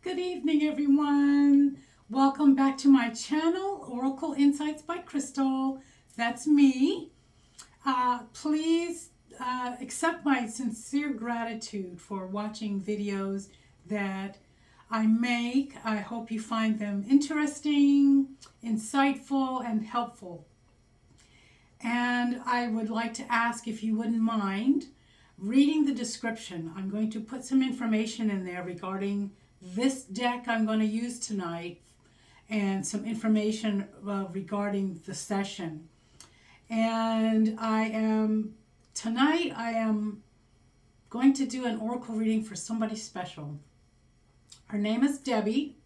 Good evening, everyone. Welcome back to my channel, Oracle Insights by Crystal. That's me. Please accept my sincere gratitude for watching videos that I make. I hope you find them interesting, insightful, and helpful. And I would like to ask if you wouldn't mind reading the description. I'm going to put some information in there regarding this deck I'm going to use tonight and some information regarding the session. And tonight I am going to do an oracle reading for somebody special. Her name is Debbie,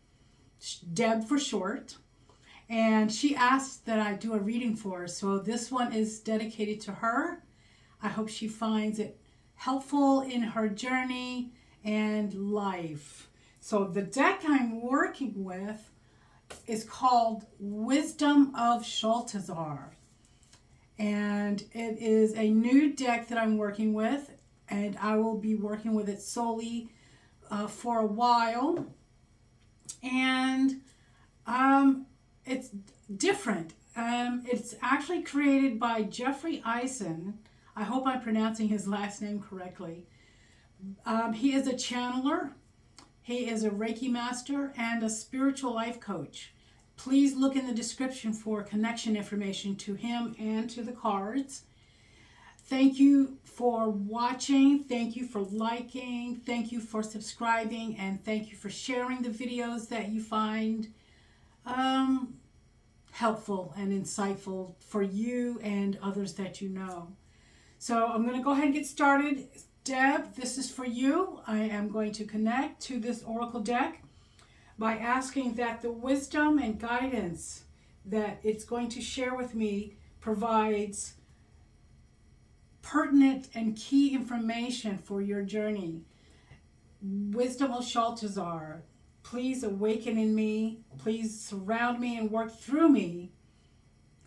Deb for short, and she asked that I do a reading for her. So this one is dedicated to her. I hope she finds it helpful in her journey and life. So the deck I'm working with is called Wisdom of Shaltazar. And it is a new deck that I'm working with, and I will be working with it solely for a while. And it's different. It's actually created by Jeffrey Eisen. I hope I'm pronouncing his last name correctly. He is a channeler. He is a REIKI Master and a spiritual life coach. Please look in the description for connection information to him and to the cards. Thank you for watching. Thank you for liking. Thank you for subscribing. And thank you for sharing the videos that you find helpful and insightful for you and others that you know. So I'm going to go ahead and get started. Deb, this is for you. I am going to connect to this oracle deck by asking that the wisdom and guidance that it's going to share with me provides pertinent and key information for your journey. Wisdom of Shaltazar, please awaken in me. Please surround me and work through me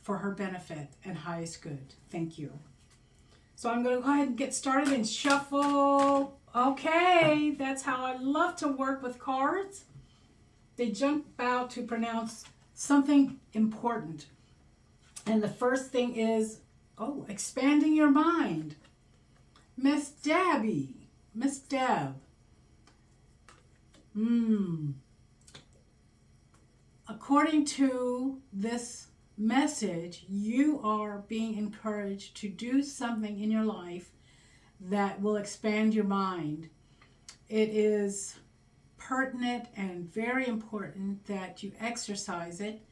for her benefit and highest good. Thank you. So I'm going to go ahead and get started and shuffle. Okay, that's how I love to work with cards. They jump out to pronounce something important. And the first thing is, expanding your mind. Miss Debbie, Miss Deb. According to this message, you are being encouraged to do something in your life that will expand your mind. It is pertinent and very important that you exercise it.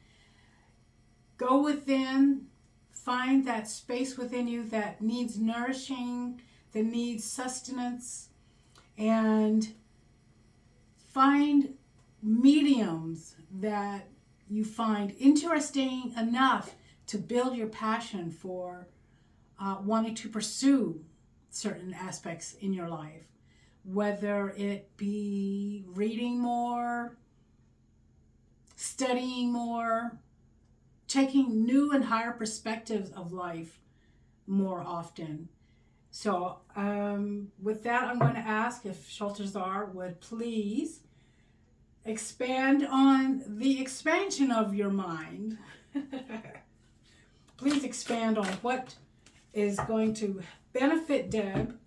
Go within, find that space within you that needs nourishing, that needs sustenance, and find mediums that you find interesting enough to build your passion for wanting to pursue certain aspects in your life, whether it be reading more, studying more, taking new and higher perspectives of life more often. So with that, I'm going to ask if Shaltazar would please expand on the expansion of your mind. Please expand on what is going to benefit Deb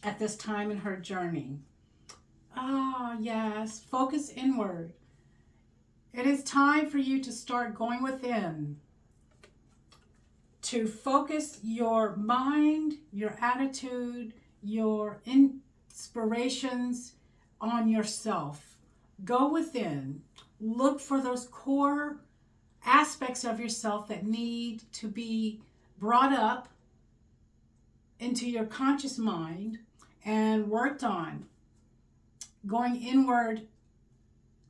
at this time in her journey. Yes, focus inward. It is time for you to start going within, to focus your mind, your attitude, your inspirations on yourself. Go within, look for those core aspects of yourself that need to be brought up into your conscious mind and worked on. Going inward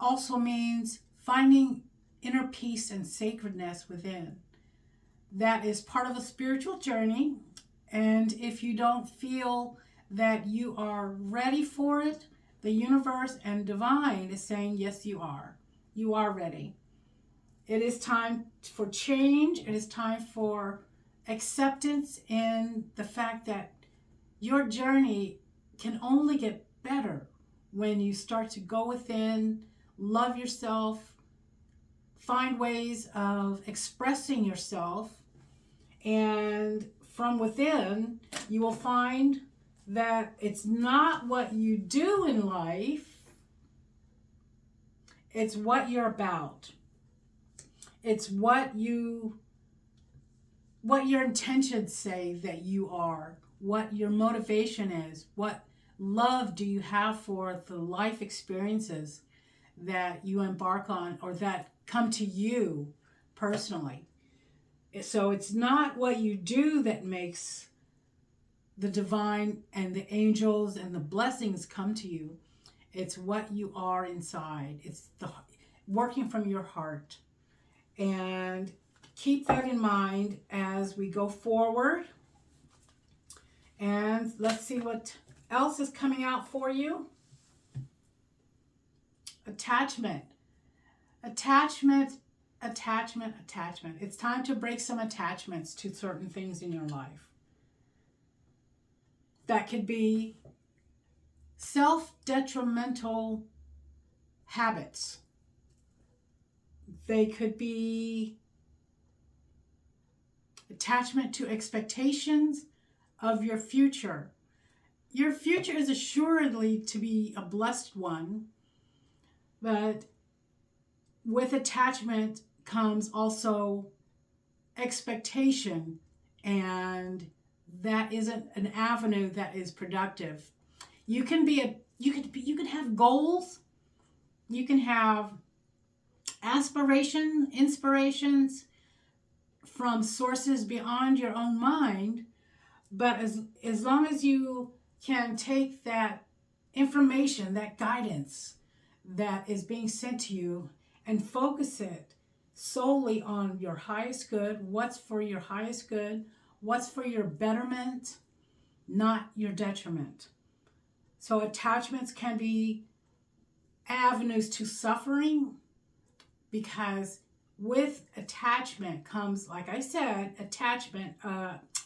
also means finding inner peace and sacredness within. That is part of a spiritual journey, and if you don't feel that you are ready for it, the universe and divine is saying, yes, you are. You are ready. It is time for change. It is time for acceptance in the fact that your journey can only get better when you start to go within, love yourself, find ways of expressing yourself, and from within, you will find that it's not what you do in life, it's what you're about. It's what your intentions say that you are, what your motivation is, what love do you have for the life experiences that you embark on or that come to you personally. So it's not what you do that makes the divine and the angels and the blessings come to you. It's what you are inside. It's the working from your heart. And keep that in mind as we go forward. And let's see what else is coming out for you. Attachment. Attachment. It's time to break some attachments to certain things in your life. That could be self-detrimental habits. They could be attachment to expectations of your future. Your future is assuredly to be a blessed one, but with attachment comes also expectation, and that isn't an avenue that is productive. You can have goals, you can have inspirations from sources beyond your own mind, but as long as you can take that information, that guidance that is being sent to you and focus it solely on your highest good, what's for your highest good, what's for your betterment, not your detriment. So attachments can be avenues to suffering, because with attachment comes, like I said,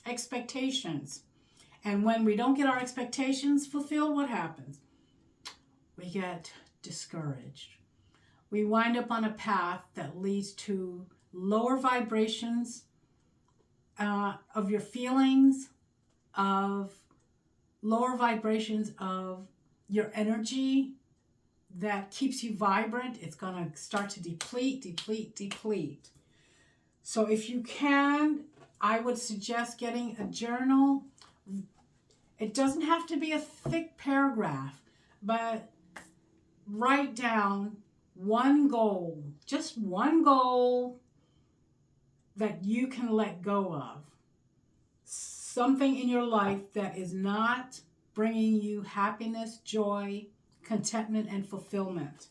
expectations. And when we don't get our expectations fulfilled, what happens? We get discouraged. We wind up on a path that leads to lower vibrations of your feelings, of lower vibrations of your energy that keeps you vibrant. It's going to start to deplete. So if you can, I would suggest getting a journal. It doesn't have to be a thick paragraph, but write down one goal, just one goal that you can let go of. Something in your life that is not bringing you happiness, joy, contentment, and fulfillment.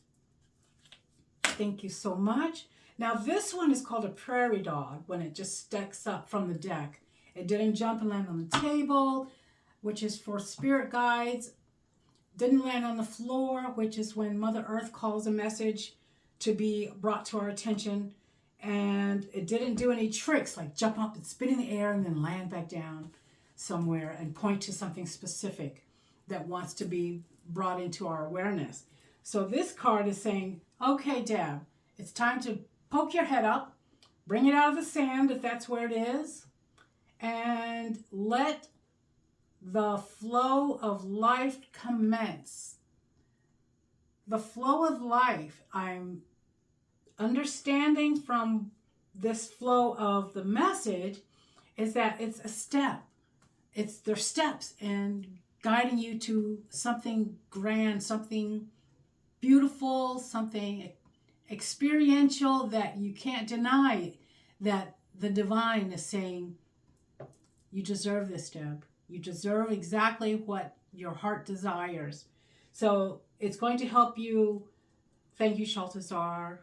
Thank you so much. Now this one is called a prairie dog when it just sticks up from the deck. It didn't jump and land on the table, which is for spirit guides. Didn't land on the floor, which is when Mother Earth calls a message to be brought to our attention. And it didn't do any tricks like jump up and spin in the air and then land back down somewhere and point to something specific that wants to be brought into our awareness. So this card is saying, okay, Deb, it's time to poke your head up, bring it out of the sand if that's where it is, and let the flow of life commence. The flow of life, I'm understanding from this flow of the message, is that it's a step. There's steps in guiding you to something grand, something beautiful, something experiential that you can't deny, that the divine is saying, you deserve this, Deb. You deserve exactly what your heart desires. So it's going to help you. Thank you, Shaltazar.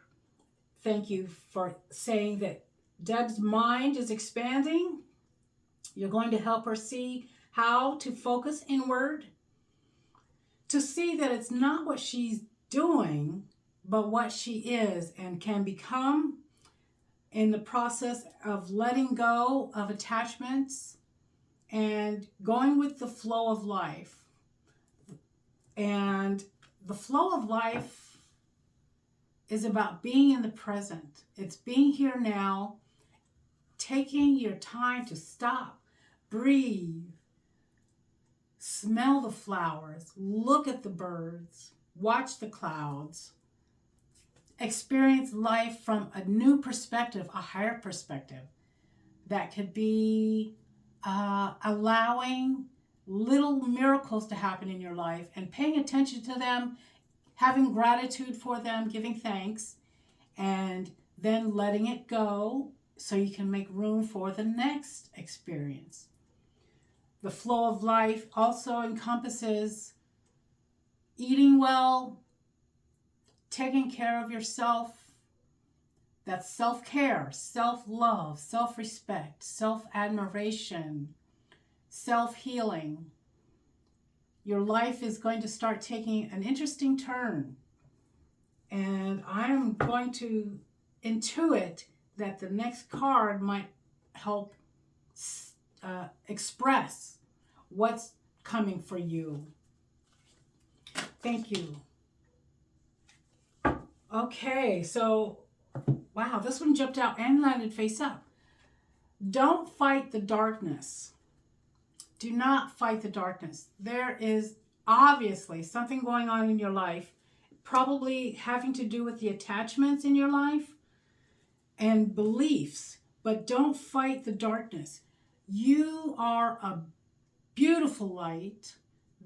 Thank you for saying that Deb's mind is expanding. You're going to help her see how to focus inward, to see that it's not what she's doing, but what she is and can become in the process of letting go of attachments and going with the flow of life. And the flow of life is about being in the present. It's being here now, taking your time to stop, breathe, smell the flowers, look at the birds, watch the clouds, experience life from a new perspective, a higher perspective. That could be allowing little miracles to happen in your life and paying attention to them, having gratitude for them, giving thanks, and then letting it go so you can make room for the next experience. The flow of life also encompasses eating well, taking care of yourself. That's self-care, self-love, self-respect, self-admiration, self-healing. Your life is going to start taking an interesting turn. And I'm going to intuit that the next card might help express what's coming for you. Thank you. Okay, so, wow, this one jumped out and landed face up. Don't fight the darkness. Do not fight the darkness. There is obviously something going on in your life, probably having to do with the attachments in your life and beliefs, but don't fight the darkness. You are a beautiful light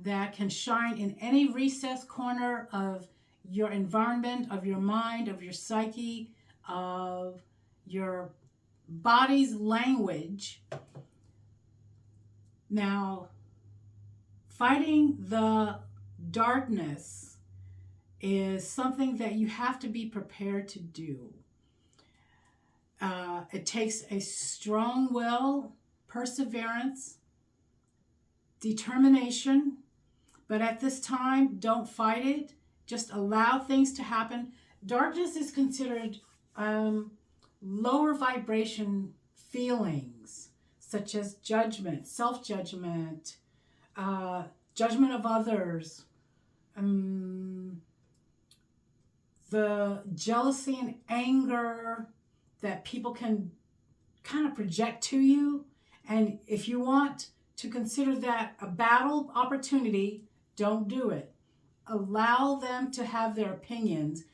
that can shine in any recessed corner of your environment, of your mind, of your psyche, of your body's language. Now, fighting the darkness is something that you have to be prepared to do. It takes a strong will, perseverance, determination, but at this time, don't fight it. Just allow things to happen. Darkness is considered lower vibration feelings, such as judgment, self-judgment, judgment of others, the jealousy and anger that people can kind of project to you. And if you want to consider that a battle opportunity, don't do it. Allow them to have their opinions.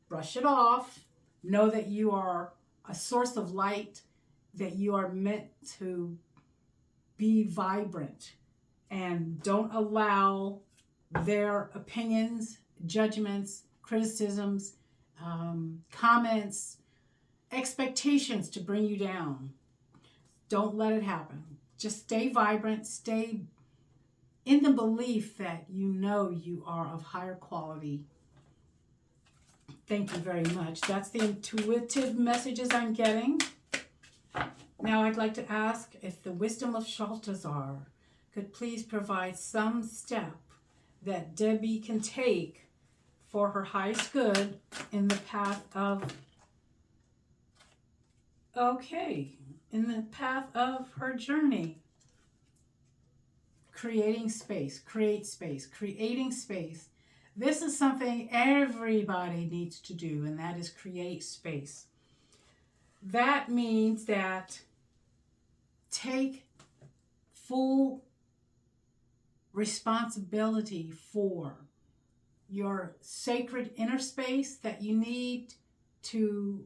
Brush it off. Know that you are a source of light, that you are meant to be vibrant. And don't allow their opinions, judgments, criticisms, comments, expectations to bring you down. Don't let it happen. Just stay vibrant, stay in the belief that you know you are of higher quality. Thank you very much. That's the intuitive messages I'm getting. Now I'd like to ask if the wisdom of Shaltazar could please provide some step that Debbie can take for her highest good in the path of, in the path of her journey. Creating space, create space, creating space. This is something everybody needs to do, and that is create space. That means that take full responsibility for your sacred inner space that you need to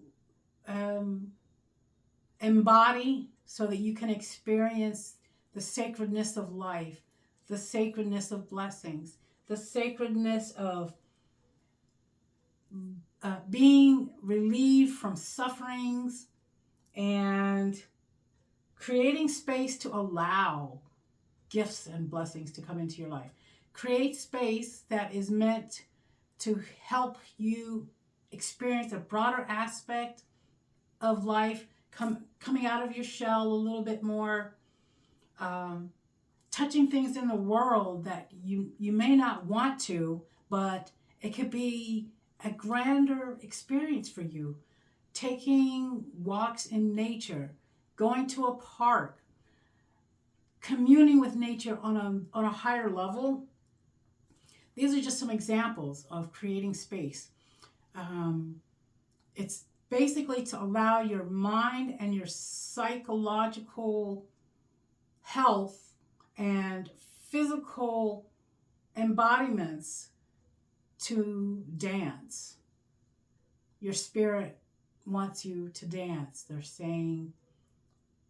embody so that you can experience the sacredness of life, the sacredness of blessings, the sacredness of being relieved from sufferings, and creating space to allow gifts and blessings to come into your life. Create space that is meant to help you experience a broader aspect of life, coming out of your shell a little bit more, touching things in the world that you may not want to, but it could be a grander experience for you. Taking walks in nature, going to a park, communing with nature on a higher level. these are just some examples of creating space. It's basically to allow your mind and your psychological health and physical embodiments to dance. Your spirit wants you to dance. They're saying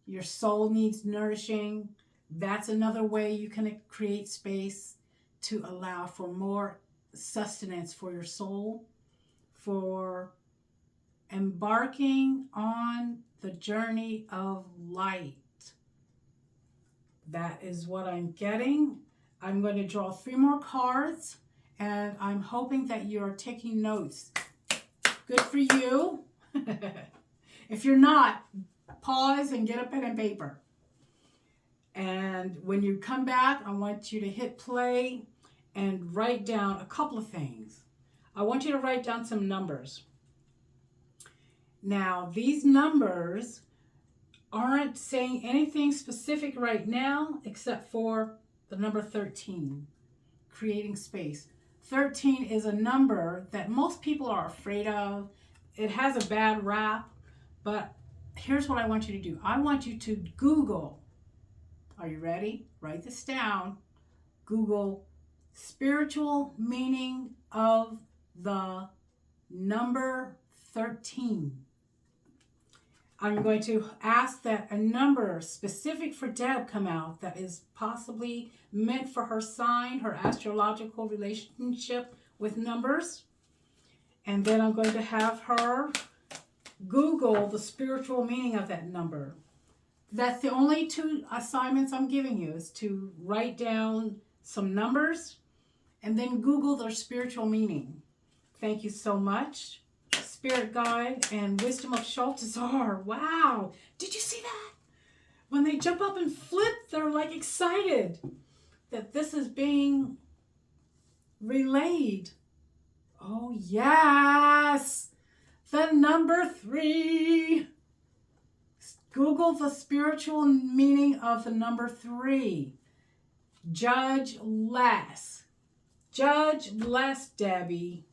your soul needs nourishing. That's another way you can create space to allow for more sustenance for your soul, for embarking on the journey of light. That is what I'm getting. I'm going to draw 3 more cards, and I'm hoping that you're taking notes. Good for you. If you're not, pause and get a pen and paper. And when you come back, I want you to hit play and write down a couple of things. I want you to write down some numbers. Now, these numbers aren't saying anything specific right now except for the number 13, creating space. 13 is a number that most people are afraid of. It has a bad rap, but here's what I want you to do. I want you to Google. Are you ready? Write this down. Google spiritual meaning of the number 13. I'm going to ask that a number specific for Deb come out that is possibly meant for her sign, her astrological relationship with numbers. And then I'm going to have her Google the spiritual meaning of that number. That's the only 2 assignments I'm giving you, is to write down some numbers and then Google their spiritual meaning. Thank you so much. Spirit guide and wisdom of Shaltazar. Wow. Did you see that? When they jump up and flip, they're like excited that this is being relayed. Oh, yes. The number 3. Google the spiritual meaning of the number 3. Judge less. Judge less, Debbie.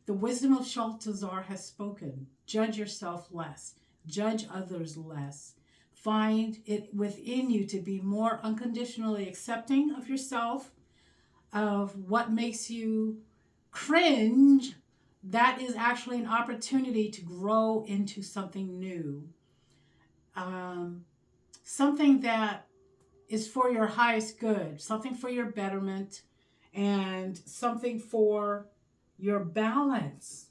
The wisdom of Shaltazar has spoken. Judge yourself less. Judge others less. Find it within you to be more unconditionally accepting of yourself, of what makes you cringe. That is actually an opportunity to grow into something new. Something that is for your highest good, something for your betterment, and something for your balance.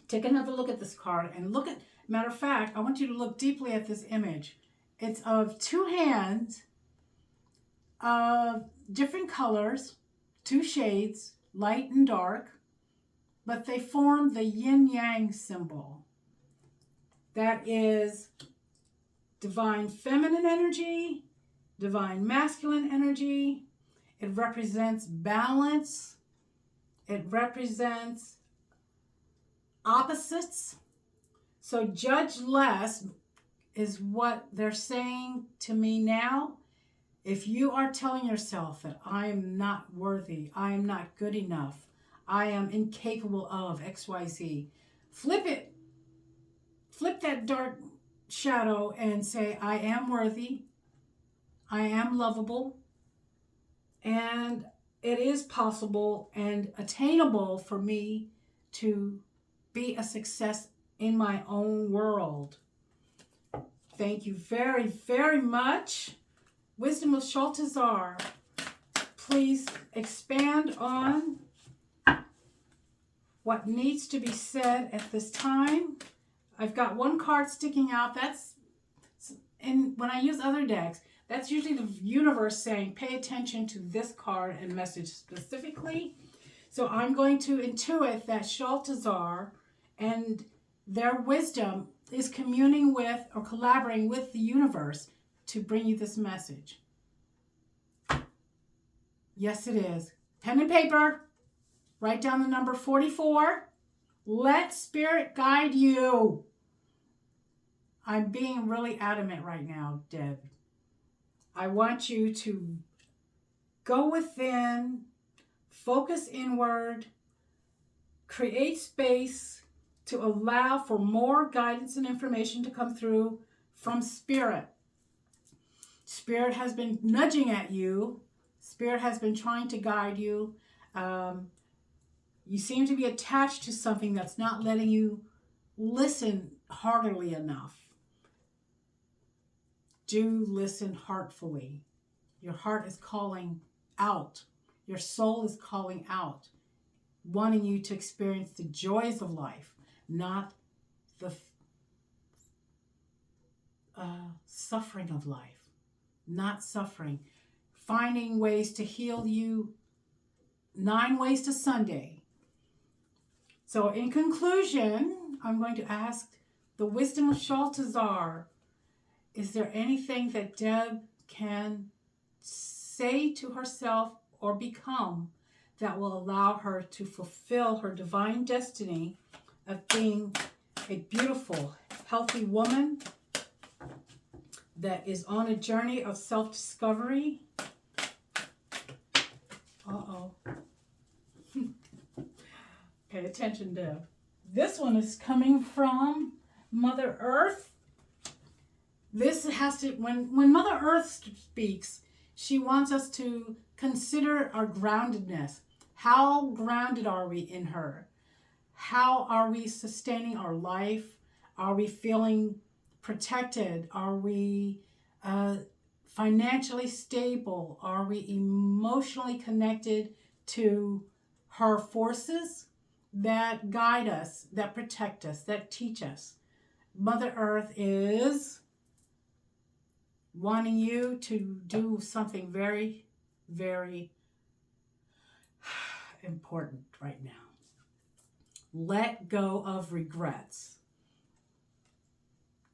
Take another look at this card and look at, matter of fact, I want you to look deeply at this image. It's of 2 hands of different colors, 2 shades, light and dark, but they form the yin-yang symbol. That is divine feminine energy, divine masculine energy. It represents balance. It represents opposites. So judge less is what they're saying to me now. If you are telling yourself that I am not worthy, I am not good enough, I am incapable of XYZ, flip it. Flip that dark shadow and say, I am worthy, I am lovable, and it is possible and attainable for me to be a success in my own world. Thank you very, very much. Wisdom of Shaltazar, please expand on what needs to be said at this time. I've got 1 card sticking out. And when I use other decks, that's usually the universe saying, pay attention to this card and message specifically. So I'm going to intuit that Shaltazar and their wisdom is communing with or collaborating with the universe to bring you this message. Yes, it is. Pen and paper. Write down the number 44. Let Spirit guide you. I'm being really adamant right now, Deb. I want you to go within, focus inward, create space to allow for more guidance and information to come through from Spirit. Spirit has been nudging at you. Spirit has been trying to guide you. You seem to be attached to something that's not letting you listen heartily enough. Do listen heartfully. Your heart is calling out. Your soul is calling out, wanting you to experience the joys of life, not the suffering of life. Not suffering. Finding ways to heal you. 9 ways to Sunday. So in conclusion, I'm going to ask the wisdom of Shaltazar, is there anything that Deb can say to herself or become that will allow her to fulfill her divine destiny of being a beautiful, healthy woman that is on a journey of self-discovery? Uh-oh. Pay attention, Deb. This one is coming from Mother Earth. This has to, when Mother Earth speaks, she wants us to consider our groundedness. How grounded are we in her? How are we sustaining our life? Are we feeling protected? Are we financially stable? Are we emotionally connected to her forces that guide us, that protect us, that teach us? Mother Earth is wanting you to do something very, very important right now. Let go of regrets.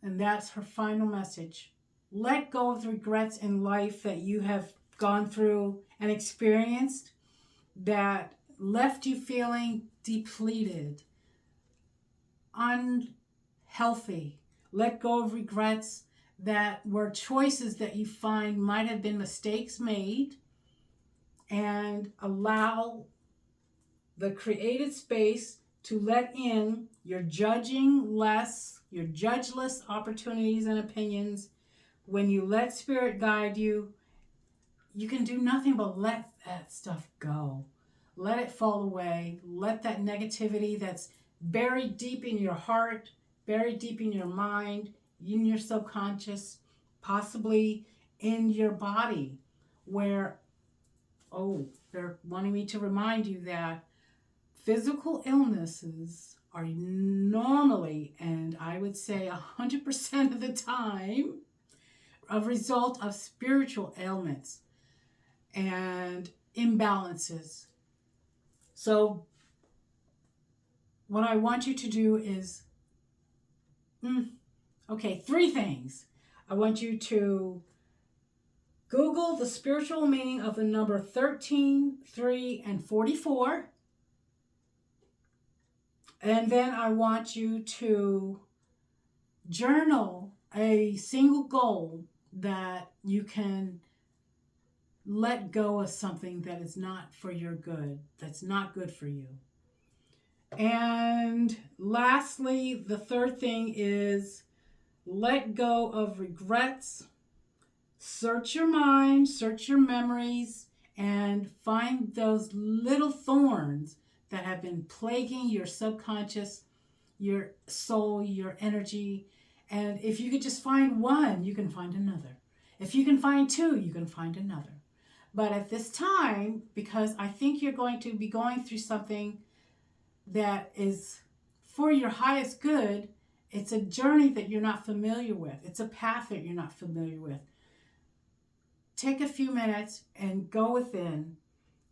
And that's her final message. Let go of the regrets in life that you have gone through and experienced that left you feeling depleted, unhealthy. Let go of regrets that were choices that you find might have been mistakes made, and allow the created space to let in your judging less, your judgeless opportunities and opinions. When you let Spirit guide you, you can do nothing but let that stuff go. Let it fall away. Let that negativity that's buried deep in your heart, buried deep in your mind, in your subconscious, possibly in your body, where, they're wanting me to remind you that physical illnesses are normally, and I would say 100% of the time, a result of spiritual ailments and imbalances. So what I want you to do is, 3 things. I want you to Google the spiritual meaning of the number 13, 3, and 44. And then I want you to journal a single goal that you can let go of something that is not for your good, that's not good for you. And lastly, the 3rd thing is let go of regrets. Search your mind, search your memories, and find those little thorns that have been plaguing your subconscious, your soul, your energy. And if you could just find one, you can find another. If you can find 2, you can find another. But at this time, because I think you're going to be going through something that is for your highest good, it's a journey that you're not familiar with. It's a path that you're not familiar with. Take a few minutes and go within.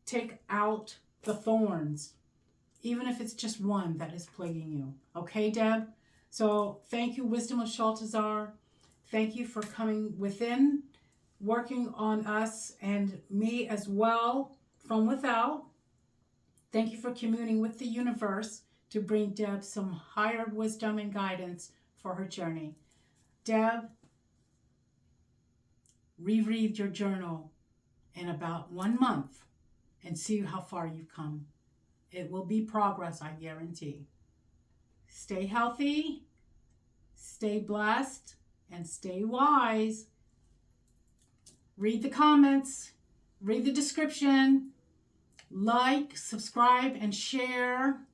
Take out the thorns, even if it's just one that is plaguing you. Okay, Deb? So thank you, Wisdom of Shaltazar. Thank you for coming within, working on us and me as well from without. Thank you for communing with the universe to bring Deb some higher wisdom and guidance for her journey. Deb, reread your journal in about 1 month and see how far you've come. It will be progress, I guarantee. Stay healthy, stay blessed, and stay wise. Read the comments, read the description, like, subscribe, and share.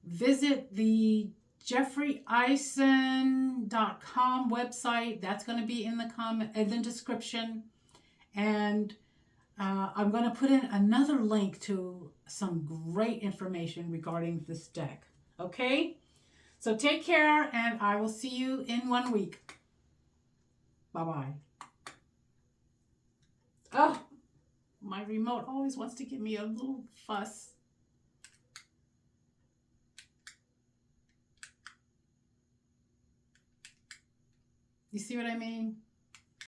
Visit the jeffreyeisen.com website. That's going to be in the description. And I'm going to put in another link to some great information regarding this deck. Okay? So take care, and I will see you in 1 week. Bye-bye. Oh, my remote always wants to give me a little fuss. You see what I mean?